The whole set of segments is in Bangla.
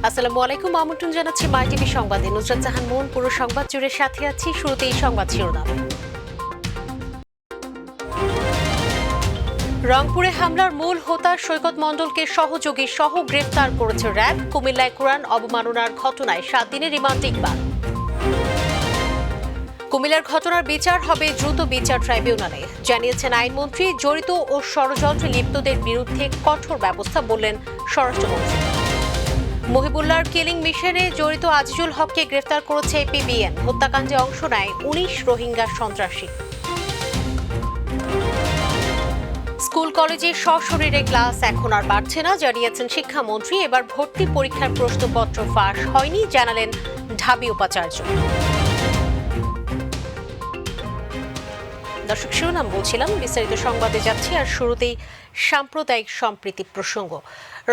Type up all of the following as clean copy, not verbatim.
আসসালামু আলাইকুম, আমন্ত্রণ জানাচ্ছি মাই টিভি সংবাদে। নুসরাত জাহান মোহন পুরো সংবাদ জুড়ে সাথে আছি। শুরুতেই সংবাদ শিরোনাম। রংপুরে হামলার মূল হোতা সৈকত মণ্ডলকে সহযোগী সহ গ্রেফতার করেছে র্যাব। কুমিল্লায় কোরআন অবমাননার ঘটনায় 7 দিনের রিমান্ড ইকবাল। কুমিল্লার ঘটনার বিচার হবে দ্রুত বিচার ট্রাইব্যুনালে, জানিয়েছেন আইনমন্ত্রী। জড়িত ও ষড়যন্ত্রে লিপ্তদের বিরুদ্ধে কঠোর ব্যবস্থা বললেন স্বরাষ্ট্রমন্ত্রী। মহিবুল্লাহর কিলিং মিশনে জড়িত আজিজুল হককে গ্রেফতার করেছে এপিবিএন। হত্যাকাণ্ডে অংশ নেয় 19 রোহিঙ্গা সন্ত্রাসী। স্কুল কলেজে সশরীরে ক্লাস এখন আর বাড়ছে না, জানিয়েছেন শিক্ষামন্ত্রী। এবার ভর্তি পরীক্ষার প্রশ্নপত্র ফাঁস হয়নি, জানালেন ঢাবি উপাচার্য। দর্শক, শিরোনাম বলছিলাম, বিস্তারিত সংবাদে যাচ্ছি। আর শুরুতেই সাম্প্রদায়িক সম্প্রীতি প্রসঙ্গ।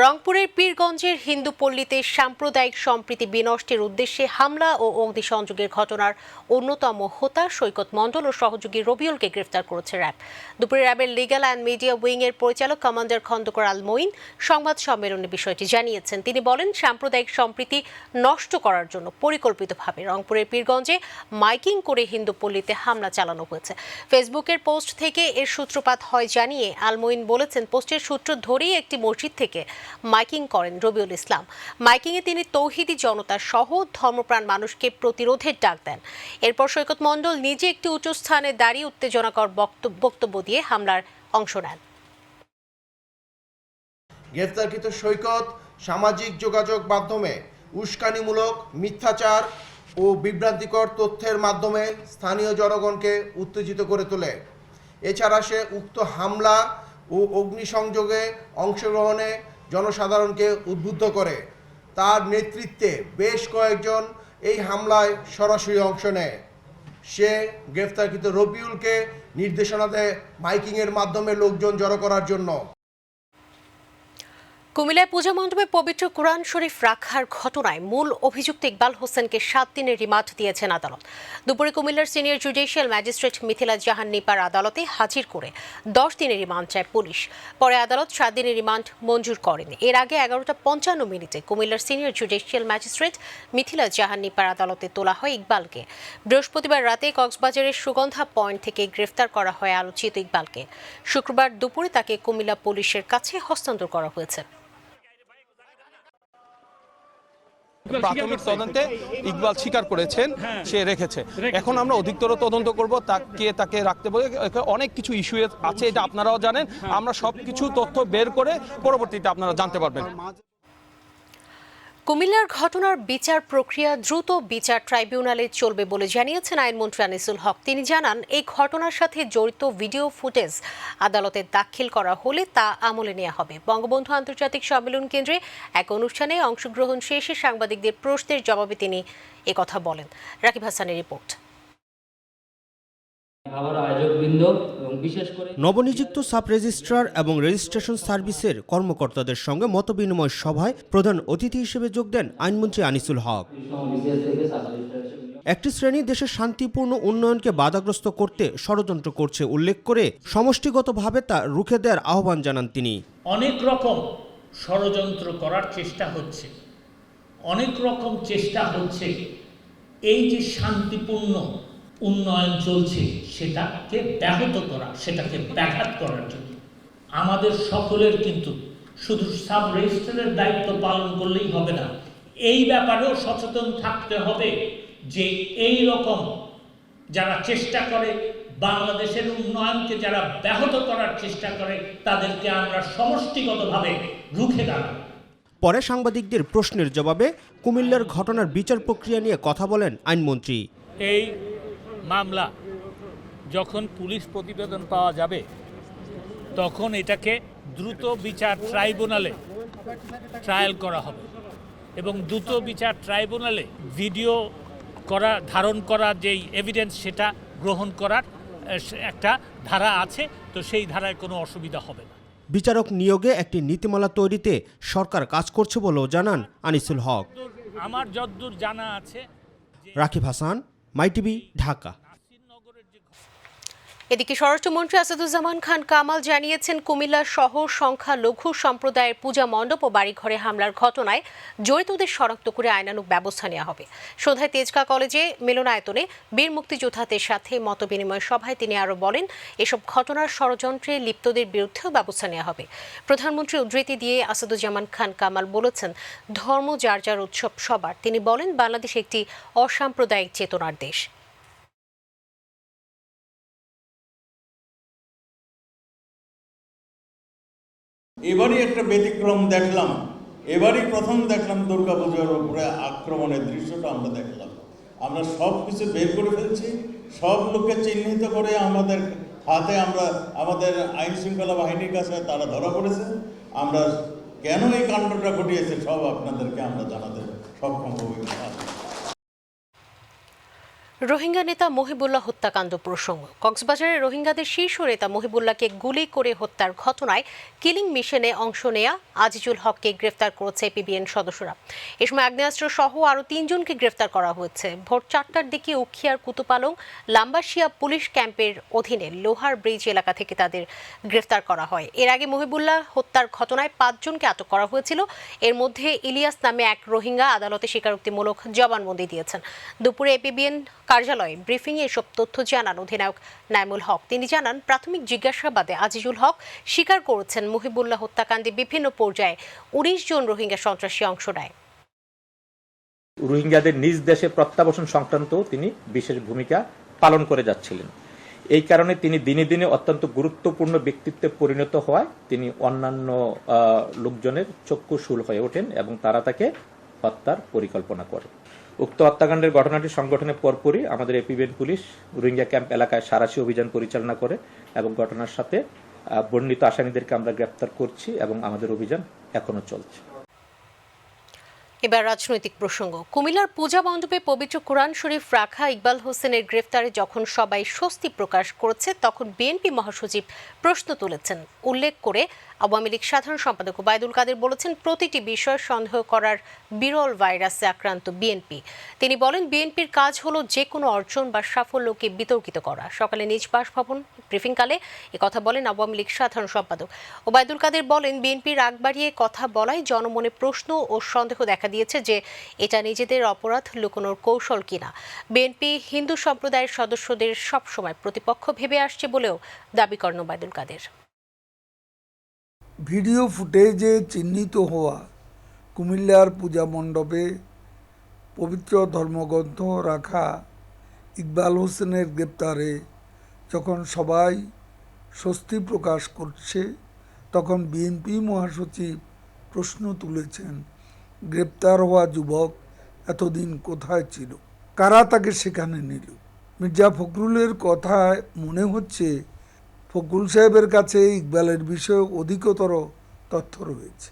রংপুরের পীরগঞ্জের হিন্দু পল্লীতে সাম্প্রদায়িক সম্প্রীতি বিনষ্টের উদ্দেশ্যে হামলা ও অগ্নিসংযোগের ঘটনার অন্যতম হোতা সৈকত মণ্ডল ও সহযোগী রবিউলকে গ্রেফতার করেছে র্যাব। দুপুরে র্যাবের লিগ্যাল অ্যান্ড মিডিয়া উইং এর পরিচালক কমান্ডার খন্দকার আল মঈন সংবাদ সম্মেলনে বিষয়টি জানিয়েছেন। তিনি বলেন, সাম্প্রদায়িক সম্প্রীতি নষ্ট করার জন্য পরিকল্পিতভাবে রংপুরের পীরগঞ্জে মাইকিং করে হিন্দু পল্লীতে হামলা চালানো হয়েছে। ফেসবুকের পোস্ট থেকে এর সূত্রপাত হয় জানিয়ে আল মঈন বলেছেন, পোস্টের সূত্র ধরেই একটি মসজিদ থেকে মাইকিং করেন রবিউল ইসলাম। মাইকিংয়ে তিনি তৌহিদি জনতা সহ ধর্মপ্রাণ মানুষকে প্রতিরোধের ডাক দেন। এরপর সৈকত মণ্ডল নিজে একটি উঁচু স্থানে দাঁড়িয়ে উত্তেজনাকর বক্তব্য দিয়ে হামলার অংশ নেন। গ্রেফতারকৃত সৈকত সামাজিক যোগাযোগ মাধ্যমে উস্কানিমূলক, মিথ্যাচার ও বিভ্রান্তিকর তথ্যের মাধ্যমে স্থানীয় জনগণকে উত্তেজিত করে তোলে। এছাড়া সে উক্ত হামলা ও অগ্নিসংযোগে অংশগ্রহণে জনসাধারণকে উদ্বুদ্ধ করে। তার নেতৃত্বে বেশ কয়েকজন এই হামলায় সরাসরি অংশ নেয়। সে গ্রেফতারকৃত রবিউলকে নির্দেশনা দেয় মাইকিংয়ের মাধ্যমে লোকজন জড়ো করার জন্য। কুমিল্লায় পূজা মণ্ডপে পবিত্র কোরআন শরীফ রাখার ঘটনায় মূল অভিযুক্ত ইকবাল হোসেনকে 7 দিনের রিমান্ড দিয়েছেন আদালত। দুপুরে কুমিল্লার সিনিয়র জুডিশিয়াল ম্যাজিস্ট্রেট মিথিলা জাহান নিপার আদালতে হাজির করে 10 দিনের রিমান্ড চায় পুলিশ। পরে আদালত 7 দিনের রিমান্ড মঞ্জুর করেন। এর আগে 11:55 কুমিল্লার সিনিয়র জুডিশিয়াল ম্যাজিস্ট্রেট মিথিলা জাহান নিপার আদালতে তোলা হয় ইকবালকে। বৃহস্পতিবার রাতে কক্সবাজারের সুগন্ধা পয়েন্ট থেকে গ্রেফতার করা হয় আলোচিত ইকবালকে। শুক্রবার দুপুরে তাকে কুমিল্লা পুলিশের কাছে হস্তান্তর করা হয়েছে। প্রাথমিক তদন্তে ইকবাল স্বীকার করেছেন সে রেখেছে। এখন আমরা অধিকতর তদন্ত করব, তাকে রাখতে বলে অনেক কিছু ইস্যু আছে, এটা আপনারাও জানেন। আমরা সবকিছু তথ্য বের করে পরবর্তীতে আপনারা জানতে পারবেন। কুমিল্লার ঘটনার বিচার প্রক্রিয়া দ্রুত বিচার ট্রাইব্যুনালে চলবে বলে জানিয়েছেন আইনমন্ত্রী আনিসুল হক। তিনি জানান, এই ঘটনার সাথে জড়িত ভিডিও ফুটেজ আদালতে দাখিল করা হলে তা আমলে নেওয়া হবে। বঙ্গবন্ধু আন্তর্জাতিক সম্মেলন কেন্দ্রে এক অনুষ্ঠানে অংশগ্রহণ শেষে সাংবাদিকদের প্রশ্নের জবাবে তিনি একথা বলেন। রাকিব হাসানের রিপোর্ট। নবনিযুক্ত সাব রেজিস্ট্রার এবং রেজিস্ট্রেশন সার্ভিসের কর্মকর্তাদের সঙ্গে মতবিনিময় সভায় প্রধান অতিথি হিসেবে যোগ দেন আইনমন্ত্রী আনিসুল হক। একটি শ্রেণী দেশের শান্তিপূর্ণ উন্নয়নকে বাধাগ্রস্ত করতে ষড়যন্ত্র করছে উল্লেখ করে সমষ্টিগতভাবে তা রুখে দেওয়ার আহ্বান জানান তিনি। অনেক রকম ষড়যন্ত্র করার চেষ্টা হচ্ছে, অনেক রকম চেষ্টা হচ্ছে এই যে শান্তিপূর্ণ উন্নয়ন চলছে সেটাকে ব্যাহত করা, সেটাকে ব্যাঘাত করার জন্য আমাদের সকলের কিন্তু শুধু সাব রেজিস্ট্রারের দায়িত্ব পালন করলেই হবে না, এই ব্যাপারেও সচেতন থাকতে হবে যে এই রকম যারা চেষ্টা করে বাংলাদেশের উন্নয়নকে যারা ব্যাহত করার চেষ্টা করে তাদেরকে আমরা সমষ্টিগতভাবে রুখে দাঁড়াবো। পরে সাংবাদিকদের প্রশ্নের জবাবে কুমিল্লার ঘটনার বিচার প্রক্রিয়া নিয়ে কথা বলেন আইনমন্ত্রী। এই মামলা যখন পুলিশ প্রতিবেদন পাওয়া যাবে তখন এটাকে দ্রুত বিচার ট্রাইব্যুনালে ট্রায়াল করা হবে এবং দ্রুত বিচার ট্রাইব্যুনালে ভিডিও ধারণ করা যেই এভিডেন্স সেটা গ্রহণ করার একটা ধারা আছে, তো সেই ধারায় কোনো অসুবিধা হবে না। বিচারক নিয়োগে একটি নীতিমালা তৈরিতে সরকার কাজ করছে বলেও জানান আনিসুল হক। আমার যতদূর জানা আছে। রাকিব হাসান, মাই টিভি, ঢাকা। এদিকে স্বরাষ্ট্রমন্ত্রী আসাদুজ্জামান খান কামাল জানিয়েছেন, কুমিল্লা শহর সংখ্যালঘু সম্প্রদায়ের পূজা মণ্ডপ ও বাড়িঘরে হামলার ঘটনায় জড়িতদের শনাক্ত করে আইনানুগ ব্যবস্থা নেওয়া হবে। সন্ধ্যায় তেজগাঁ কলেজে মিলনায়তনে বীর মুক্তিযোদ্ধাদের সাথে মতবিনিময় সভায় তিনি আরও বলেন, এসব ঘটনার ষড়যন্ত্রে লিপ্তদের বিরুদ্ধেও ব্যবস্থা নেওয়া হবে। প্রধানমন্ত্রী উদ্ধৃতি দিয়ে আসাদুজ্জামান খান কামাল বলেছেন, ধর্ম যার যার উৎসব সবার। তিনি বলেন, বাংলাদেশ একটি অসাম্প্রদায়িক চেতনার দেশ। এবারই একটা ব্যতিক্রম দেখলাম, এবারই প্রথম দেখলাম দুর্গাপূজার উপরে আক্রমণের দৃশ্যটা আমরা দেখলাম। আমরা সব কিছু বের করে ফেলছি, সব লোককে চিহ্নিত করে আমাদের হাতে আমরা আমাদের আইন শৃঙ্খলা বাহিনীর কাছে তারা ধরা পড়েছে। আমরা কেন এই কাণ্ডটা ঘটিয়েছে সব আপনাদেরকে আমরা জানাতে সক্ষম হব। রোহিঙ্গা নেতা মহিবুল্লাহ হত্যাকাণ্ড প্রসঙ্গ। কক্সবাজারে রোহিঙ্গাদের শীর্ষ নেতা মহিবুল্লাহকে গুলি করে হত্যার ঘটনায় কিলিং মিশনে অংশ নেয়া আজিজুল হককে গ্রেফতার করেছে পিবিএন সদস্যরা। এ সময় আগ্নেয়াস্ত্র সহ আরও 3 জনকে গ্রেফতার করা হয়েছে। ভোর 4টার দিকে উখিয়ার কুতুপালং লাম্বাসিয়া পুলিশ ক্যাম্পের অধীনে লোহার ব্রিজ এলাকা থেকে তাদের গ্রেফতার করা হয়। এর আগে মহিবুল্লাহ হত্যার ঘটনায় 5 জনকে আটক করা হয়েছিল। এর মধ্যে ইলিয়াস নামে এক রোহিঙ্গা আদালতে স্বীকারোক্তিমূলক জবানবন্দি দিয়েছেন। দুপুরে পিবিএন কার্যালয়ে ব্রিফিংয়ে এসব তথ্য জানান অধিনায়ক নাইমুল হক। তিনি জানান, প্রাথমিক জিজ্ঞাসাবাদে আজিজুল হক স্বীকার করেছেন মহিবুল্লাহ হত্যাকাণ্ডে বিভিন্ন পর্যায়ে 19 জন রোহিঙ্গা সন্ত্রাসী অংশ নেয়। রোহিঙ্গাদের নিজ দেশে প্রত্যাবাসন সংক্রান্ত তিনি বিশেষ ভূমিকা পালন করে যাচ্ছিলেন। এই কারণে তিনি দিনে দিনে অত্যন্ত গুরুত্বপূর্ণ ব্যক্তিত্বে পরিণত হওয়ায় তিনি অন্যান্য লোকজনের চক্ষুশূল হয়ে ওঠেন এবং তারা তাকে হত্যার পরিকল্পনা করে। উক্ত হত্যাকাণ্ডের ঘটনাটি সংগঠনের পরপরই আমাদের এপিবিএন পুলিশ রোহিঙ্গা ক্যাম্প এলাকায় সাঁড়াশি অভিযান পরিচালনা করে এবং ঘটনার সাথে বর্ণিত আসামিদেরকে আমরা গ্রেপ্তার করছি এবং আমাদের অভিযান এখনো চলছে। এবার রাজনৈতিক প্রসঙ্গ। কুমিল্লার পূজা মণ্ডপে পবিত্র কোরআন শরীফ রাখা ইকবাল হোসেনের গ্রেফতারে যখন সবাই স্বস্তি প্রকাশ করেছে, তখন বিএনপি মহাসচিব প্রশ্ন তুলেছেন। উল্লেখ করে আওয়ামী লীগ সাধারণ সম্পাদক ওবায়দুল কাদের বলেছেন, প্রতিটি বিষয় সন্দেহ করার বিরল ভাইরাসে আক্রান্ত বিএনপি। তিনি বলেন, বিএনপির কাজ হলো যে কোনো অর্জন বা সাফল্যকে বিতর্কিত করা। সকালে নিজ বাসভবন ব্রিফিংকালে কথা বলেন আওয়ামী লীগ সাধারণ সম্পাদক ওবায়দুল কাদের। বলেন, বিএনপি রাগ বাড়িয়ে কথা বলায় জনমনে প্রশ্ন ও সন্দেহ দেখা দিয়েছে যে এটা নিজেদের অপরাধ লুকোনোর কৌশল কিনা। বিএনপি হিন্দু সম্প্রদায়ের সদস্যদের সবসময় প্রতিপক্ষ ভেবে আসছে বলেও দাবি করেন ওবায়দুল কাদের। ভিডিও ফুটেজে চিহ্নিত হওয়া কুমিল্লার পূজা মণ্ডপে পবিত্র ধর্মগ্রন্থ রাখা ইকবাল হোসেনের গ্রেপ্তারে যখন সবাই স্বস্তি প্রকাশ করছে, তখন বিএনপি মহাসচিব প্রশ্ন তুলেছেন, গ্রেপ্তার হওয়া যুবক এতদিন কোথায় ছিল, কারা তাকে সেখানে নিল? মির্জা ফখরুলের কথায় মনে হচ্ছে ফখরুল সাহেবের কাছে ইকবালের বিষয়ে অধিকতর তথ্য রয়েছে।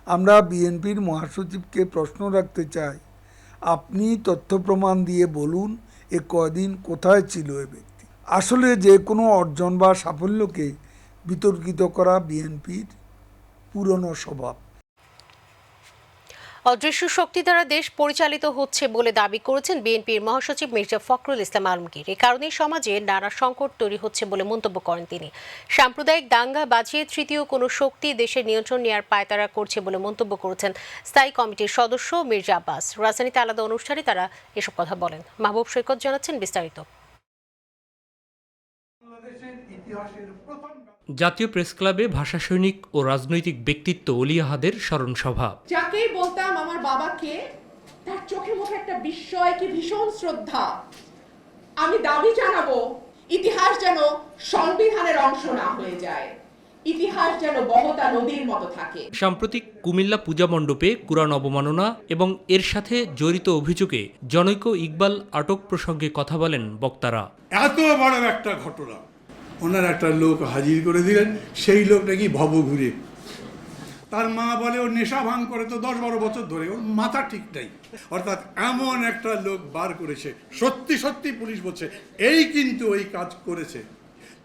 আমরা বিএনপির মহাসচিবকে প্রশ্ন রাখতে চাই, আপনি তথ্য প্রমাণ দিয়ে বলুন এ কয়দিন কোথায় ছিল এ ব্যক্তি। আসলে যে কোনো অর্জন বা সাফল্যকে বিতর্কিত করা বিএনপির পুরনো স্বভাব। অদৃশ্য শক্তি দ্বারা দেশ পরিচালিত হচ্ছে বলে দাবি করেছেন বিএনপির মহাসচিব মির্জা ফখরুল ইসলাম আলমগীর। এ কারণে সমাজে নানা সংকট তৈরি হচ্ছে বলে মন্তব্য করেন তিনি। সাম্প্রদায়িক দাঙ্গা বাজিয়ে তৃতীয় কোনো শক্তি দেশের নিয়ন্ত্রণ নেওয়ার পায়তারা করছে বলে মন্তব্য করেছেন স্থায়ী কমিটির সদস্য মির্জা আব্বাস। রাজধানীতে আলাদা অনুষ্ঠানে তারা এসব কথা বলেন। মাহবুব সৈকত জানাচ্ছেন বিস্তারিত। জাতীয় প্রেস ক্লাবে ভাষা সৈনিক ও রাজনৈতিক ব্যক্তিত্ব ওলি আহাদের স্মরণ সভা। যাকেই বলতাম আমার বাবাকে, তার চোখে মুখে একটা বিস্ময়, কি ভীষণ শ্রদ্ধা। আমি দাবি জানাবো, ইতিহাস যেন সংবিধানের অংশ না হয়ে যায়, ইতিহাস যেন বহতা নদীর মতো থাকে। সাম্প্রতিক কুমিল্লা পূজা মণ্ডপে কুরআন অবমাননা এবং এর সাথে জড়িত অভিযোগে জনৈক ইকবাল আটক প্রসঙ্গে কথা বলেন বক্তারা। এত বড় একটা ঘটনা, ওনার একটা লোক হাজির করে দিলেন, সেই লোকটা কি ভবঘুরে। তার মা বলে ও নেশা ভাঙ করে তো 10-12 বছর ধরে, ওর মাথা ঠিক নাই। অর্থাৎ এমন একটা লোক বার করেছে, সত্যি সত্যি পুলিশ বলছে এই কিন্তু ওই কাজ করেছে।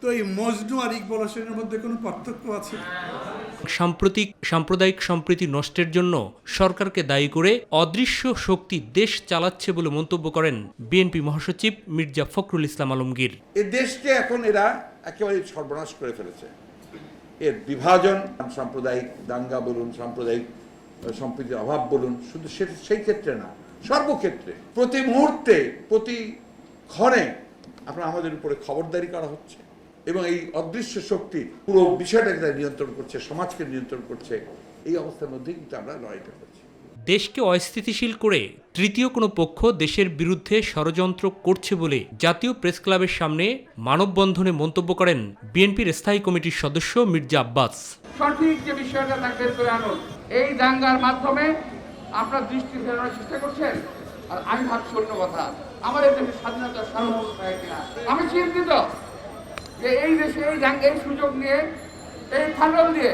তো এই মজনু আর ইকবাল হোসেনের মধ্যে কোনো পার্থক্য আছে? সাম্প্রদায়িক সম্প্রীতি নষ্টের জন্য সরকারকে দায়ী করে অদৃশ্য শক্তি দেশ চালাচ্ছে বলে মন্তব্য করেন বিএনপি মহাসচিব মির্জা ফখরুল ইসলাম আলমগীর। এই দেশকে এখন এরা একেবারে সর্বনাশ করে ফেলেছে। এর বিভাজন, সাম্প্রদায়িক দাঙ্গা বলুন, সাম্প্রদায়িক সম্প্রীতির অভাব বলুন, শুধু সেই ক্ষেত্রে না, সর্বক্ষেত্রে প্রতি মুহূর্তে প্রতি ক্ষণে আমাদের উপরে খবরদারি করা হচ্ছে এবং এই অদৃশ্য শক্তি পুরো বিষয়টাকে নিয়ন্ত্রণ করছে, সমাজকে নিয়ন্ত্রণ করছে। এই অবস্থার মধ্যেই কিন্তু আমরা লড়াইটা করছি। দেশকে অস্থিতিশীল করে তৃতীয় কোনো পক্ষ দেশের বিরুদ্ধে ষড়যন্ত্র করছে বলে জাতীয় প্রেস ক্লাবের সামনে মানববন্ধনে মন্তব্য করেন বিএনপির স্থায়ী কমিটির সদস্য মির্জা আব্বাস। সঠিক যে বিষয়টা থাকবে করে আনুন, এই দাঙ্গার মাধ্যমে আপনার দৃষ্টি ফেরানোর চেষ্টা করছেন। আর আমি ভাবছি অন্য কথা, আমাদের দেশের স্বাধীনতার সার্বভৌমত্ব হয় কিনা। আমি চিন্তিত যে এই দেশে এই দাঙ্গা, এই সুযোগ নিয়ে, এই ফাটল দিয়ে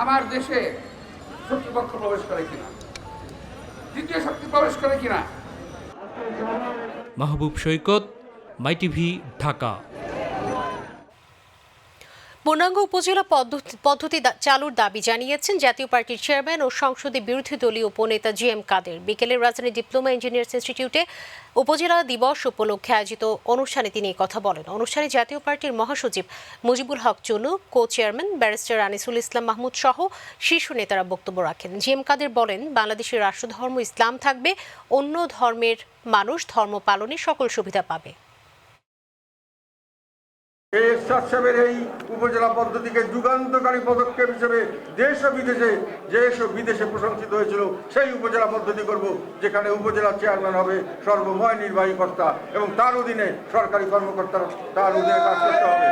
আমার দেশে শত্রুপক্ষ প্রবেশ করে কিনা, দ্বিতীয় শক্তি প্রবেশ করে কিনা। মাহবুব সৈকত, মাইটিভি, ঢাকা। পূর্ণাঙ্গ উপজেলা পদ্ধতি চালুর দাবি জানিয়েছেন জাতীয় পার্টির চেয়ারম্যান ও সংসদে বিরোধী দলীয় উপনেতা জি.এম. কাদের। বিকেলে রাজধানী ডিপ্লোমা ইঞ্জিনিয়ার্স ইনস্টিটিউটে উপজেলা দিবস উপলক্ষে আয়োজিত অনুষ্ঠানে তিনি কথা বলেন। অনুষ্ঠানে জাতীয় পার্টির মহাসচিব Mujibul Haque Chunu, co chairman barrister Anisul ইসলাম মাহমুদ সহ শীর্ষ নেতারা বক্তব্য রাখেন। জি.এম. কাদের বলেন, বাংলাদেশের রাষ্ট্রধর্ম ইসলাম থাকবে, অন্য ধর্মের মানুষ ধর্ম পালনে সকল সুবিধা পাবে। এই উপজেলা পদ্ধতিকে যুগান্তকারী পদক্ষেপ হিসেবে দেশ ও বিদেশে প্রশংসিত হয়েছিল। সেই উপজেলা পদ্ধতি করব, যেখানে উপজেলা চেয়ারম্যান হবে সর্বময় নির্বাহী কর্তা এবং তার অধীনে সরকারি কর্মকর্তারা তার অধীনে কাজ করতে হবে।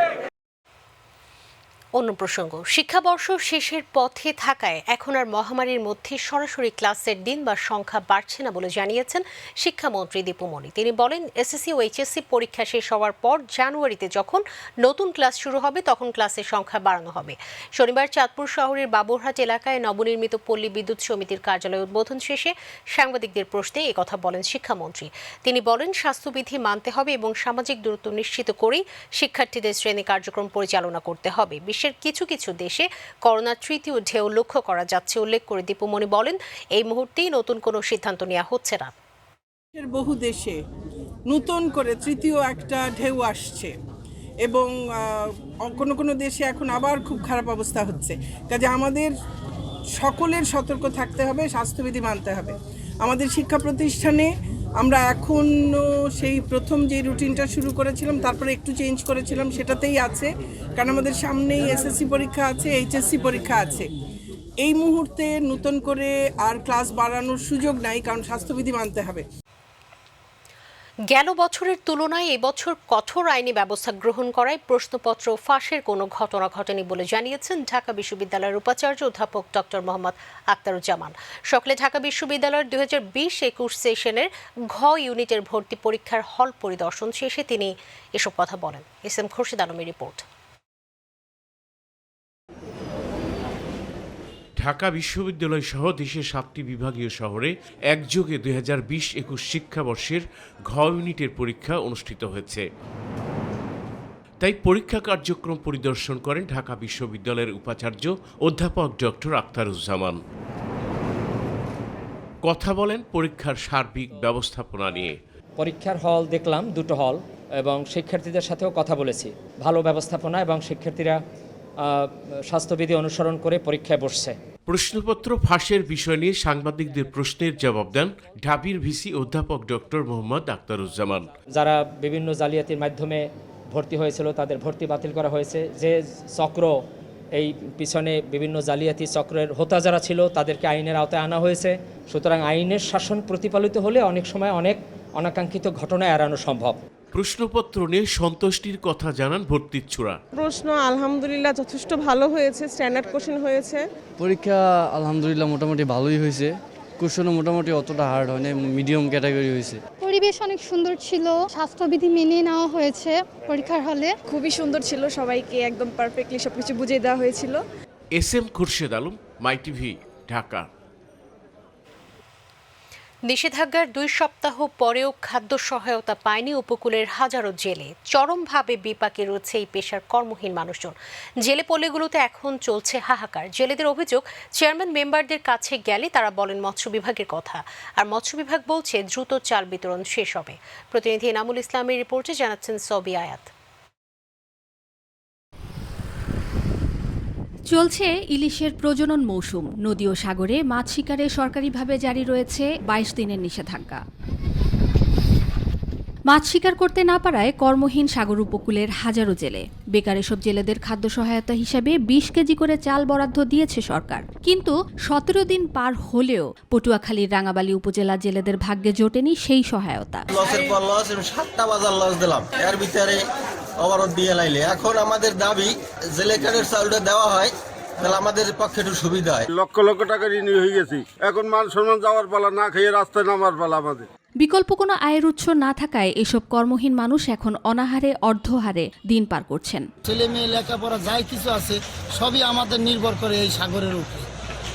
অন্য প্রসঙ্গ, শিক্ষাবর্ষ শেষের পথে থাকায় এখন আর মহামারীর মধ্যে সরাসরি ক্লাসের দিন বা সংখ্যা বাড়ছে না বলে জানিয়েছেন শিক্ষামন্ত্রী দীপু মনি। তিনি বলেন, এসএসসি ও এইচএসসি পরীক্ষা শেষ হওয়ার পর জানুয়ারিতে যখন নতুন ক্লাস শুরু হবে তখন ক্লাসের সংখ্যা বাড়ানো হবে। শনিবার চাঁদপুর শহরের বাবুরহাট এলাকায় নবনির্মিত পল্লী বিদ্যুৎ সমিতির কার্যালয় উদ্বোধন শেষে সাংবাদিকদের প্রশ্নে একথা বলেন শিক্ষামন্ত্রী। তিনি বলেন, স্বাস্থ্যবিধি মানতে হবে এবং সামাজিক দূরত্ব নিশ্চিত করেই শিক্ষার্থীদের শ্রেণী কার্যক্রম পরিচালনা করতে হবে। কিছু কিছু দেশে করোনার তৃতীয় ঢেউ লক্ষ্য করা যাচ্ছে উল্লেখ করে দীপু মনি বলেন, এই মুহূর্তেই নতুন কোনো সিদ্ধান্ত নেওয়া হচ্ছে না। বহু দেশে নতুন করে তৃতীয় একটা ঢেউ আসছে এবং কোনো কোনো দেশে এখন আবার খুব খারাপ অবস্থা হচ্ছে। কাজে আমাদের সকলের সতর্ক থাকতে হবে, স্বাস্থ্যবিধি মানতে হবে। আমাদের শিক্ষা প্রতিষ্ঠানে আমরা এখনও সেই প্রথম যে রুটিনটা শুরু করেছিলাম, তারপরে একটু চেঞ্জ করেছিলাম, সেটাতেই আছে। কারণ আমাদের সামনেই এসএসসি পরীক্ষা আছে, এইচএসসি পরীক্ষা আছে। এই মুহূর্তে নতুন করে আর ক্লাস বাড়ানোর সুযোগ নাই, কারণ স্বাস্থ্যবিধি মানতে হবে। গেল বছরের তুলনায় এবছর কঠোর আইনি ব্যবস্থা গ্রহণ করায় প্রশ্নপত্র ফাঁসের কোনো ঘটনা ঘটেনি বলে জানিয়েছেন ঢাকা বিশ্ববিদ্যালয়ের উপাচার্য অধ্যাপক ডক্টর মোহাম্মদ আখতারুজ্জামান। সকালে ঢাকা বিশ্ববিদ্যালয়ের 2020-21 সেশনের ঘ ইউনিটের ভর্তি পরীক্ষার হল পরিদর্শন শেষে তিনি এসব কথা বলেন। এস.এম. খুরশিদ আলমের রিপোর্ট। ঢাকা বিশ্ববিদ্যালয় সহ দেশের 7টি বিভাগীয় শহরে একযোগে 2020-21 শিক্ষাবর্ষের ঘ ইউনিটের পরীক্ষা অনুষ্ঠিত হয়েছে। তাই পরীক্ষা কার্যক্রম পরিদর্শন করেন ঢাকা বিশ্ববিদ্যালয়ের উপাচার্য অধ্যাপক ডক্টর আখতারুজ্জামান। কথা বলেন পরীক্ষার সার্বিক ব্যবস্থাপনা নিয়ে। পরীক্ষার হল দেখলাম, দুটো হল, এবং শিক্ষার্থীদের সাথেও কথা বলেছি। ভালো ব্যবস্থাপনা এবং শিক্ষার্থীরা স্বাস্থ্যবিধি অনুসরণ করে পরীক্ষায় বসছে। প্রশ্নপত্র ফাঁসের বিষয় নিয়ে সাংবাদিকদের প্রশ্নের জবাব দেন ঢাবির ভিসি অধ্যাপক ডক্টর মোহাম্মদ আখতারুজ্জামান। যারা বিভিন্ন জালিয়াতির মাধ্যমে ভর্তি হয়েছিল তাদের ভর্তি বাতিল করা হয়েছে। যে চক্র এই পিছনে বিভিন্ন জালিয়াতি চক্রের হোতা যারা ছিল তাদেরকে আইনের আওতায় আনা হয়েছে। সুতরাং আইনের শাসন প্রতিপালিত হলে অনেক সময় অনেক অনাকাঙ্ক্ষিত ঘটনা এড়ানো সম্ভব। প্রশ্নপত্র নিয়ে সন্তুষ্টির কথা জানান ভর্তিচ্ছুরা। প্রশ্ন আলহামদুলিল্লাহ যথেষ্ট ভালো হয়েছে, স্ট্যান্ডার্ড কোশ্চেন হয়েছে। পরীক্ষা আলহামদুলিল্লাহ মোটামুটি ভালোই হয়েছে। কোশ্চেনও মোটামুটি অতটা হার্ড হয়নি, মিডিয়াম ক্যাটাগরি হয়েছে। পরিবেশ অনেক সুন্দর ছিল, স্বাস্থ্যবিধি মেনে নেওয়া হয়েছে পরীক্ষার হলে। খুবই সুন্দর ছিল, সবাইকে একদম পারফেক্টলি সবকিছু বুঝিয়ে দেওয়া হয়েছিল। এস.এম. খুরশেদ আলম, মাইটিভি, ঢাকা। নিষেধাজ্ঞার 2 সপ্তাহ পরেও খাদ্য সহায়তা পায়নি উপকূলের হাজারো জেলে। চরমভাবে বিপাকে রয়েছে এই পেশার কর্মহীন মানুষজন। জেলে পল্লীগুলোতে এখন চলছে হাহাকার। জেলেদের অভিযোগ, চেয়ারম্যান মেম্বারদের কাছে গেলে তারা বলেন মৎস্য বিভাগের কথা, আর মৎস্য বিভাগ বলছে দ্রুত চাল বিতরণ শেষ হবে। প্রতিনিধি এনামুল ইসলামের রিপোর্টে জানাচ্ছেন সবি আয়াত। চলছে ইলিশের প্রজনন মৌসুম। নদী ও সাগরে মাছ শিকারে সরকারিভাবে জারি রয়েছে 22 দিনের নিষেধাজ্ঞা। মাছ শিকার করতে না পারায় কর্মহীন সাগর উপকূলের হাজারো জেলে। বেকার এসব জেলেদের খাদ্য সহায়তা হিসেবে 20 কেজি করে চাল বরাদ্দ দিয়েছে সরকার। কিন্তু 17 দিন পার হলেও পটুয়াখালীর রাঙাবালী উপজেলা জেলেদের ভাগ্যে জোটেনি সেই সহায়তা। লসের পর লস, 7টা বাজার লস দিলাম, এর ভিতরে অবরোধ দিয়ে লাইলে। এখন আমাদের দাবি জেলে কার্ডের চাউলটা দেওয়া হয়, তাহলে আমাদের পক্ষে একটু সুবিধা হয়। লক্ষ লক্ষ টাকা ঋণ হয়ে গেছি, এখন মান সম্মান যাওয়ার পালা, না খেয়ে রাস্তায় নামার পালা আমাদের। বিকল্প কোনো আয়ের উৎস না থাকায় এসব কর্মহীন মানুষ এখন অনাহারে অর্ধহারে দিন পার করছেন। ছেলে মেয়ে লেখাপড়া যাই কিছু আছে সবই আমাদের নির্ভর করে এই সাগরের উপরে।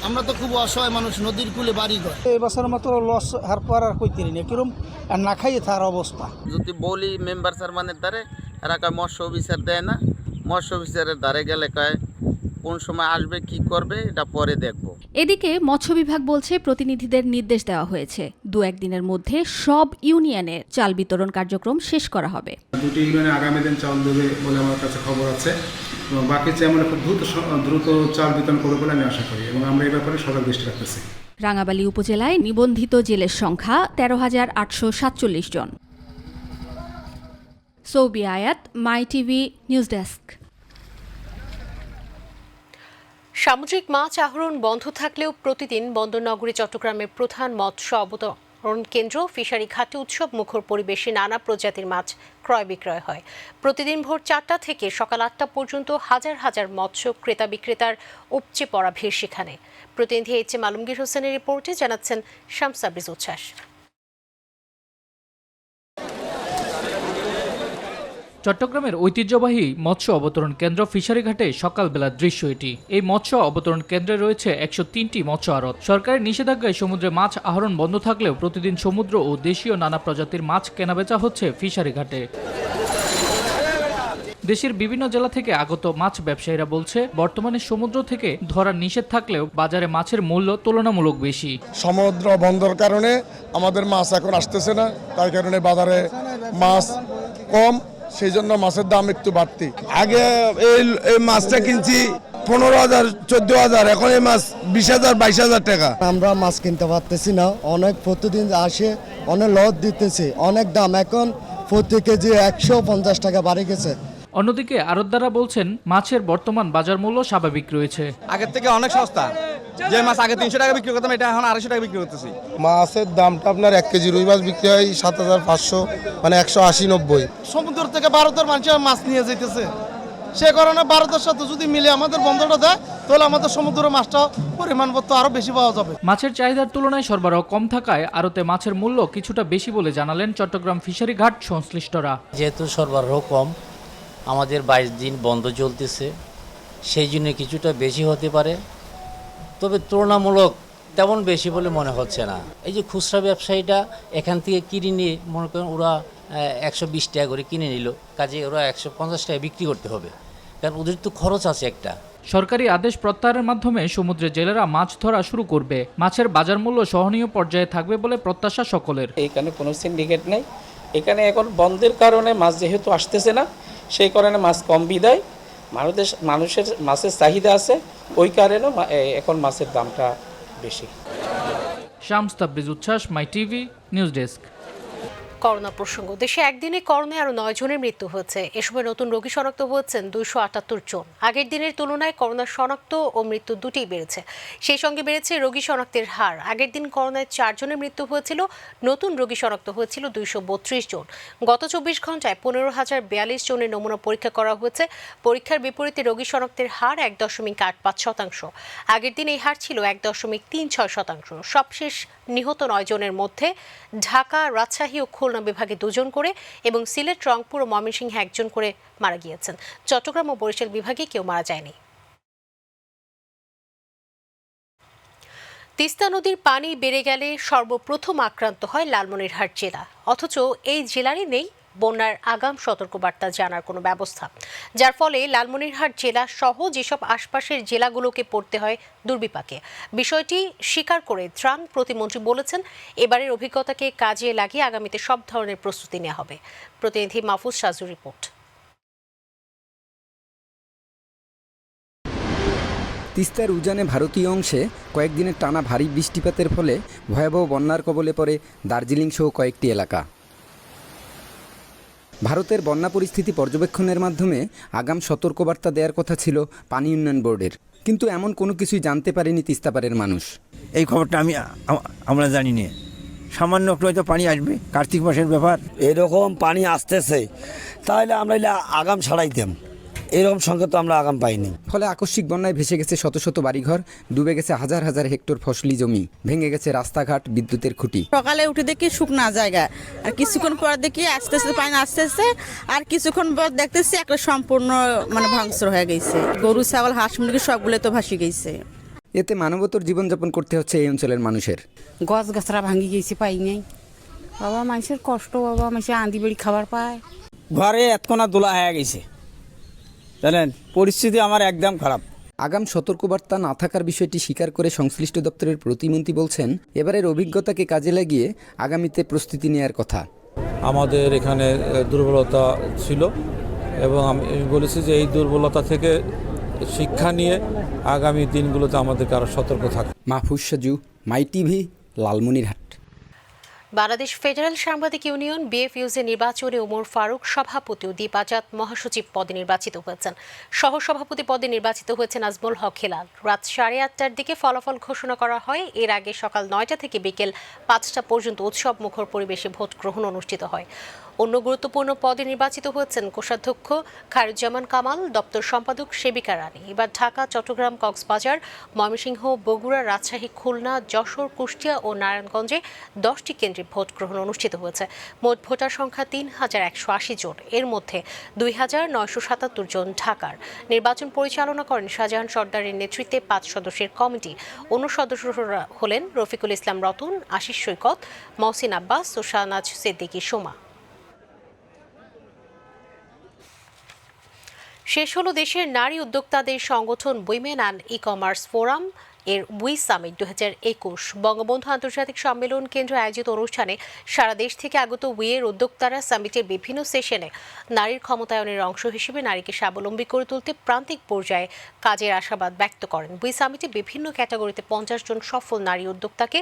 আমরা তো খুব অসহায় মানুষ, নদীর কূলে বাড়ি ঘর। এই বছরের মতো লস হার পর আর কইতে নেই, কিরম আর না খাইয়ে তার অবস্থা। যদি বলি মেম্বার চেয়ারম্যানের দ্বারে, এরা কয় মৎস্য অফিসার দেয় না, মৎস্য অফিসারের দ্বারে গেলে কয় কোন সময় আসবে কি করবে এটা পরে দেখব। এদিকে মৎস্য বিভাগ বলছে প্রতিনিধিদের নির্দেশ দেওয়া হয়েছে 2-1 দিনের মধ্যে সব ইউনিয়নের চাল বিতরণ কার্যক্রম শেষ করা হবে। 2টি ইউনিয়নে আগামী দিন চাল দেবে বলে আমার কাছে খবর আছে এবং বাকি আমরা খুব দ্রুত চাল বিতরণ করবো বলে আমি আশা করি এবং আমরা এই ব্যাপারে সজাগ দৃষ্টি রাখতেছি। রাঙাবালী উপজেলায় নিবন্ধিত জেলের সংখ্যা 13,847 জন। সৌবি আয়াত, মাই টিভি নিউজ ডেস্ক। সামুদ্রিক মাছ আহরণ বন্ধ থাকলেও প্রতিদিন বন্দরনগরী চট্টগ্রামের প্রধান মৎস্য অবতরণ কেন্দ্র ফিশারি ঘাটে উৎসব মুখর পরিবেশে নানা প্রজাতির মাছ ক্রয় বিক্রয় হয়। প্রতিদিন ভোর 4টা থেকে সকাল 8টা পর্যন্ত হাজার হাজার মৎস্য ক্রেতা বিক্রেতার উপচে পড়া ভিড় সেখানে। প্রতিনিধি এইচ.এম. আলমগীর হোসেনের রিপোর্টে জানাচ্ছেন শামস সাব্রিজ উচ্ছ্বাস। চট্টগ্রামের ঐতিহ্যবাহী মৎস্য অবতরণ কেন্দ্র ফিশারিঘাটে সকালবেলার দৃশ্য এটি। এই মৎস্য অবতরণ কেন্দ্রে রয়েছে 103টি মৎস্য আড়ত। সরকারের নিষেধাজ্ঞায় সমুদ্রে মাছ আহরণ বন্ধ থাকলেও প্রতিদিন সমুদ্র ও দেশীয় নানা প্রজাতির মাছ কেনাবেচা হচ্ছে ফিশারিঘাটে। দেশের বিভিন্ন জেলা থেকে আগত মাছ ব্যবসায়ীরা বলছে, বর্তমানে সমুদ্র থেকে ধরার নিষেধ থাকলেও বাজারে মাছের মূল্য তুলনামূলক বেশি। সমুদ্র বন্ধর কারণে আমাদের মাছ এখন আসতেছে না, তাই কারণে বাজারে মাছ কম, সেই জন্য মাছের দাম একটু বাড়তি। আগে এই মাছটা কিনছি 15,000 14,000, এখন এই মাছ 20,000 22,000 টাকা। আমরা মাছ কিনতে পারতেছি না, অনেক প্রতিদিন আসে, অনেক লস দিতেছে, অনেক দাম, এখন প্রতি কেজি 150 টাকা বাড়ে গেছে। অন্যদিকে আড়তদাররা বলছেন, মাছের বর্তমান বাজার মূল্য স্বাভাবিক রয়েছে। আগের থেকে অনেক সস্তা, যে মাছ আগে 300 টাকা বিক্রি করতাম এটা এখন 250 টাকা বিক্রি করতেছি। মাছের দামটা আপনার 1 কেজি রুই মাছ বিক্রি হয় 7,500, মানে 180-90। সমুদ্র থেকে ভারতের মানুষ মাছ নিয়ে যাইতেছে, সে কারণে ভারতের সাথে যদি মিলে আমাদের বন্ধটা দেয় তাহলে আমাদের সমুদ্রের মাছটা পরিমাণ মতো আরো বেশি পাওয়া যাবে। মাছের চাহিদার তুলনায় সরবরাহ কম থাকায় আড়তে মাছের মূল্য কিছুটা বেশি বলে জানালেন চট্টগ্রাম ফিশারি ঘাট সংশ্লিষ্টরা। যেহেতু সরবরাহ কম, আমাদের 22 দিন বন্ধ চলতেছে, সেই জন্য কিছুটা বেশি হতে পারে, তবে তুলনামূলক তেমন বেশি বলে মনে হচ্ছে না। এই যে খুচরা ব্যবসায়ীটা এখান থেকে কিনে নিয়ে মনে করেন ওরা 120 টাকা করে কিনে নিল, কাজে ওরা 150 টাকা বিক্রি করতে হবে, কারণ ওদের তো খরচ আছে একটা। সরকারি আদেশ প্রত্যাহারের মাধ্যমে সমুদ্রে জেলেরা মাছ ধরা শুরু করবে। মাছের বাজার মূল্য সহনীয় পর্যায়ে থাকবে বলে প্রত্যাশা সকলের। এখানে কোনো সিন্ডিকেট নেই, এখানে এখন বন্ধের কারণে মাছ যেহেতু আসতেছে না, সেই কারণে মাছ কম বিদায়, মানুষের মাছের চাহিদা আছে, ওই কারণে এখন মাছের দামটা বেশি। শামস সাব্রিজ উচ্ছ্বাস, মাই টিভি নিউজ ডেস্ক। করোনা প্রসঙ্গ, দেশে একদিনে করোনায় আরও 9 জনের মৃত্যু হয়েছে। এ সময় নতুন রোগী শনাক্ত হয়েছেন 278 জন। আগের দিনের তুলনায় করোনা শনাক্ত ও মৃত্যু দুটিই বেড়েছে। সেই সঙ্গে বেড়েছে রোগী শনাক্তের হার। আগের দিন করোনায় 4 জনের মৃত্যু হয়েছিল, নতুন রোগী শনাক্ত হয়েছিল 232 জন। গত 24 ঘন্টায় 15,042 জনের নমুনা পরীক্ষা করা হয়েছে। পরীক্ষার বিপরীতে রোগী শনাক্তের হার 1.85%। আগের দিন এই হার ছিল 1.36%। সবশেষ নিহত 9 জনের মধ্যে ঢাকা, রাজশাহী ও খুলনা বিভাগে 2 জন করে এবং সিলেট, রংপুর ও ময়মনসিংহে 1 জন করে মারা গিয়েছেন। চট্টগ্রাম ও বরিশাল বিভাগে কেউ মারা যায়নি। তিস্তা নদীর পানি বেড়ে গেলে সর্বপ্রথম আক্রান্ত হয় লালমনিরহাট জেলা, অথচ এই জেলারই নেই বন্যার আগাম সতর্কবার্তা জানার কোনো ব্যবস্থা, যার ফলে লালমনিরহাট জেলা সহ যেসব আশপাশের জেলাগুলোকে পড়তে হয় দুর্বিপাকে। বিষয়টি স্বীকার করে ত্রাণ প্রতিমন্ত্রী বলেছেন, এবারের অভিজ্ঞতাকে কাজে লাগিয়ে আগামীতে সব ধরনের প্রস্তুতি নেওয়া হবে। প্রতিনিধি মাহফুজ সাজুর রিপোর্ট। তিস্তার উজানে ভারতীয় অংশে কয়েকদিনের টানা ভারী বৃষ্টিপাতের ফলে ভয়াবহ বন্যার কবলে পড়ে দার্জিলিং সহ কয়েকটি এলাকা। ভারতের বন্যা পরিস্থিতি পর্যবেক্ষণের মাধ্যমে আগাম সতর্কবার্তা দেওয়ার কথা ছিল পানি উন্নয়ন বোর্ডের, কিন্তু এমন কোনো কিছুই জানতে পারেনি তিস্তাপাড়ের মানুষ। এই খবরটা আমরা জানি না, সামান্য একটু হয়তো পানি আসবে, কার্তিক মাসের ব্যাপার। এরকম পানি আসতেছে, তাহলে আমরা আগাম ছাড়াইতাম, এরকম সংখ্যা তো আমরা আগাম পাইনি। ফলে আকস্মিক বন্যায় ভেসে গেছে শত শত বাড়িঘর, ডুবে গেছে হাজার হাজার হেক্টর ফসলি জমি, ভেঙে গেছে রাস্তাঘাট, বিদ্যুতের খুঁটি। সকালে উঠে দেখি শুকনা জায়গা, আর কিছুক্ষণ পর দেখি আস্তে আস্তে পানি আসতেছে, আর কিছুক্ষণ পর দেখতেছি একটা সম্পূর্ণ ভাঙচুর হয়ে গেছে। গরু ছাগল হাঁস মুরগি সবগুলো তো ভাসি গেছে। এতে মানবতর জীবনযাপন করতে হচ্ছে এই অঞ্চলের মানুষের। গাছ গাছরা ভাঙি গেছে, পাই নাই বাবা, মানুষের কষ্ট বাবা, মানুষের আন্দি বেড়ি খাবার পায়। ঘরে এতক্ষণা দোলা হয়ে গেছে, জানেন পরিস্থিতি আমার একদম খারাপ। আগাম সতর্কবার্তা না থাকার বিষয়টি স্বীকার করে সংশ্লিষ্ট দপ্তরের প্রতিমন্ত্রী বলছেন, এবারের অভিজ্ঞতাকে কাজে লাগিয়ে আগামীতে প্রস্তুতি নেওয়ার কথা। আমাদের এখানে দুর্বলতা ছিল এবং আমি বলেছি যে এই দুর্বলতা থেকে শিক্ষা নিয়ে আগামী দিনগুলোতে আমাদেরকে আরও সতর্ক থাকবে। মাহফুজ সাজু, মাই টিভি, লালমনিরহাট। বাংলাদেশ ফেডারেল সাংবাদিক ইউনিয়ন বিএফইউজে নির্বাচনে ওমর ফারুক সভাপতি ও দীপ আজাদ মহাসচিব পদে নির্বাচিত হয়েছেন। সহসভাপতি পদে নির্বাচিত হয়েছেন নাজমুল হক হেলাল। রাত 8:30টার দিকে ফলাফল ঘোষণা করা হয়। এর আগে সকাল 9টা থেকে বিকেল 5টা পর্যন্ত উৎসব মুখর পরিবেশে ভোট গ্রহণ অনুষ্ঠিত হয়। অন্য গুরুত্বপূর্ণ পদে নির্বাচিত হয়েছেন কোষাধ্যক্ষ খায়রুজ্জামান কামাল, দপ্তর সম্পাদক সেবিকা রানী। এবার ঢাকা, চট্টগ্রাম, কক্সবাজার, ময়মনসিংহ, বগুড়া, রাজশাহী, খুলনা, যশোর, কুষ্টিয়া ও নারায়ণগঞ্জে 10টি কেন্দ্রে ভোট গ্রহণ অনুষ্ঠিত হয়েছে। মোট ভোটার সংখ্যা 3,180 জন, এর মধ্যে 2,977 জন ঢাকার। নির্বাচন পরিচালনা করেন শাহজাহান সর্দারের নেতৃত্বে 5 সদস্যের কমিটি। অন্য সদস্যরা হলেন রফিকুল ইসলাম রতন, আশিস সৈকত, মহসিন আব্বাস ও শাহনাজ সিদ্দিকী সোমা। শেষ হলো দেশের নারী উদ্যোক্তাদের সংগঠন women and e commerce forum এর উই সামিট 2021। বঙ্গবন্ধু আন্তর্জাতিক সম্মেলন কেন্দ্র আয়োজিত অনুষ্ঠানে সারা দেশ থেকে আগত উইয়ের উদ্যোক্তারা সামিটের বিভিন্ন সেশনে নারীর ক্ষমতায়নের অংশ হিসেবে নারীকে স্বাবলম্বী করে তুলতে প্রান্তিক পর্যায়ে কাজের আশাবাদ ব্যক্ত করেন। উই সামিটে বিভিন্ন ক্যাটাগরিতে 50 জন সফল নারী উদ্যোক্তাকে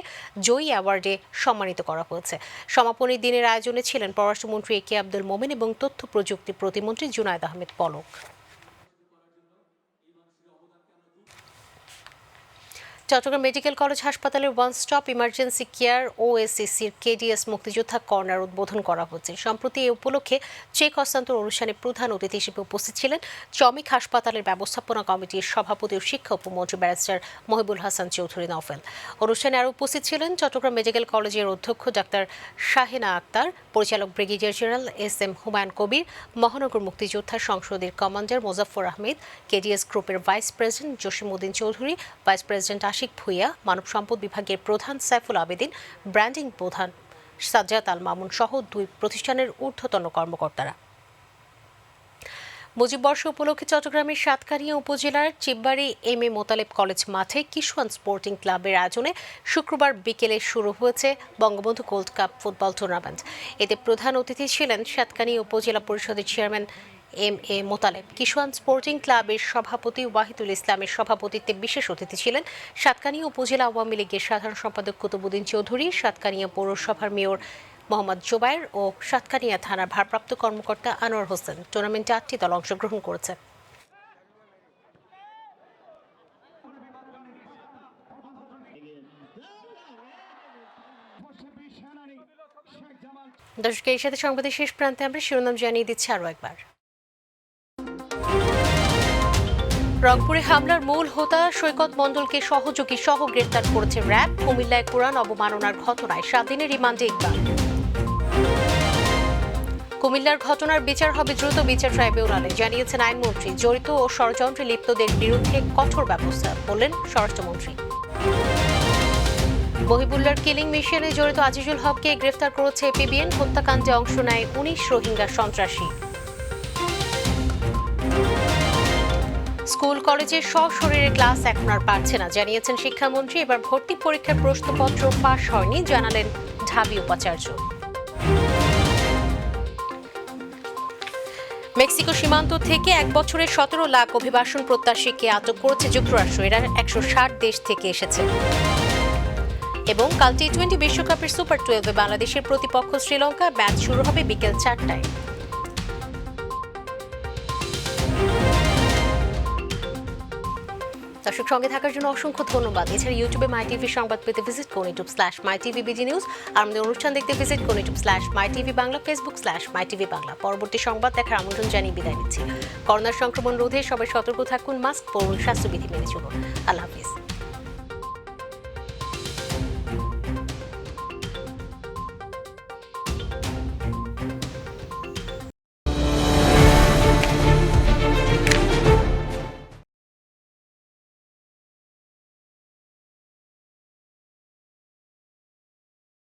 জয়ী অ্যাওয়ার্ডে সম্মানিত করা হয়েছে। সমাপনী দিনের আয়োজনে ছিলেন পররাষ্ট্রমন্ত্রী এ কে আব্দুল মোমেন এবং তথ্য প্রযুক্তি প্রতিমন্ত্রী জুনায়েদ আহমেদ পলক। চট্টগ্রাম মেডিকেল কলেজ হাসপাতালের ওয়ান স্টপ ইমার্জেন্সি কেয়ার ওএসসিসির কেডিএস মুক্তিযোদ্ধা কর্নার উদ্বোধন করা হচ্ছে। সম্প্রতি এই উপলক্ষে চেক হস্তান্তর অনুষ্ঠানে প্রধান অতিথি হিসেবে উপস্থিত ছিলেন চমিক হাসপাতালের ব্যবস্থাপনা কমিটির সভাপতি ও শিক্ষা উপমন্ত্রী ব্যারিস্টার মহিবুল হাসান চৌধুরী নওফেল। অনুষ্ঠানে আরও উপস্থিত ছিলেন চট্টগ্রাম মেডিকেল কলেজের অধ্যক্ষ ডাক্তার শাহিনা আক্তার, পরিচালক brigadier general S M. Humayun Kabir, মহানগর মুক্তিযোদ্ধা সংসদের কমান্ডার মোজাফফর আহমেদ, কেডিএস গ্রুপের vice president Jasimuddin Chowdhury, vice president Ashik Bhuiyan, মানব সম্পদ বিভাগের প্রধান সাইফুল আবেদিন, ব্র্যান্ডিং প্রধান সাজ্জাদ আল মামুন সহ 2 প্রতিষ্ঠানের ঊর্ধ্বতন কর্মকর্তারা। মুজিববর্ষ উপলক্ষে চট্টগ্রামের সাতকানিয়া উপজেলার চিববাড়ি এম.এ. মোতালেব কলেজ মাঠে কিশোয়ান স্পোর্টিং ক্লাবের আয়োজনে শুক্রবার বিকেলে শুরু হয়েছে Bangabandhu gold cup football tournament. এতে প্রধান অতিথি ছিলেন সাতকানিয়া উপজেলা পরিষদের চেয়ারম্যান এম.এ. মোতালেব। কিশোয়ান স্পোর্টিং ক্লাবের সভাপতি ওয়াহিদুল ইসলামের সভাপতিত্বে বিশেষ অতিথি ছিলেন সাতকানিয়া উপজেলা আওয়ামী লীগের সাধারণ সম্পাদক কুতুবুদ্দিন চৌধুরী, সাতকানিয়া পৌরসভার মেয়র মোহাম্মদ জোবায়ের ও সাতকানিয়া থানার ভারপ্রাপ্ত কর্মকর্তা আনোয়ার হোসেন। টুর্নামেন্টে 8টি দল অংশগ্রহণ করেছে। দর্শক, এর সাথে সংবাদের শেষ প্রান্তে আমরা শিরোনাম জানিয়ে দিচ্ছি আরও একবার। রংপুরে হামলার মূল হোতা সৈকত মণ্ডলকে সহযোগী সহ গ্রেফতার করেছে র্যাব। কুমিল্লায় কোরআন অবমাননার ঘটনায় 7 দিনের রিমান্ডে ইকবাল। কুমিল্লার ঘটনার বিচার হবে দ্রুত, বিচার ট্রাইব্যুনালে জানিয়েছেন আইনমন্ত্রী। জড়িত ও ষড়যন্ত্রে লিপ্তদের বিরুদ্ধে কঠোর ব্যবস্থা বললেন স্বরাষ্ট্রমন্ত্রী। বহিবুল্লার কিলিং মিশনে জড়িত আজিজুল হককে গ্রেফতার করেছে এপিবিএন। হত্যাকাণ্ডে অংশ নেয় 19 রোহিঙ্গা সন্ত্রাসী। স্কুল কলেজে সশরীরে ক্লাস এখন আর পারছে না, জানিয়েছেন শিক্ষামন্ত্রী। এবার ভর্তি পরীক্ষার প্রশ্নপত্র ফাঁস হয়নি, জানালেন ঢাবি উপাচার্য। মেক্সিকো সীমান্ত থেকে 1 বছরে 17 লাখ অভিবাসন প্রত্যাশীকে আটক করেছে যুক্তরাষ্ট্র। এরা 160 দেশ থেকে এসেছে। এবং কাল টি-20 বিশ্বকাপের সুপার 12-এ বাংলাদেশের প্রতিপক্ষ শ্রীলঙ্কা। ম্যাচ শুরু হবে বিকেল 4টায়। দর্শক, সঙ্গে থাকার জন্য অসংখ্য ধন্যবাদ। এছাড়া ইউটিউবে মাই টিভি সংবাদ পেতে ভিজিট করুন youtube/mytvbg নিউজ। আর আমাদের অনুষ্ঠান দেখতে ভিজিট করুন youtube/mytv বাংলা, facebook/mytv বাংলা। পরবর্তী সংবাদ দেখার আমন্ত্রণ জানিয়ে বিদায় নিচ্ছি। করোনা সংক্রমণ রোধে সবাই সতর্ক থাকুন, মাস্ক পরুন, স্বাস্থ্যবিধি মেনে চলুন। আল্লাহ হাফিজ।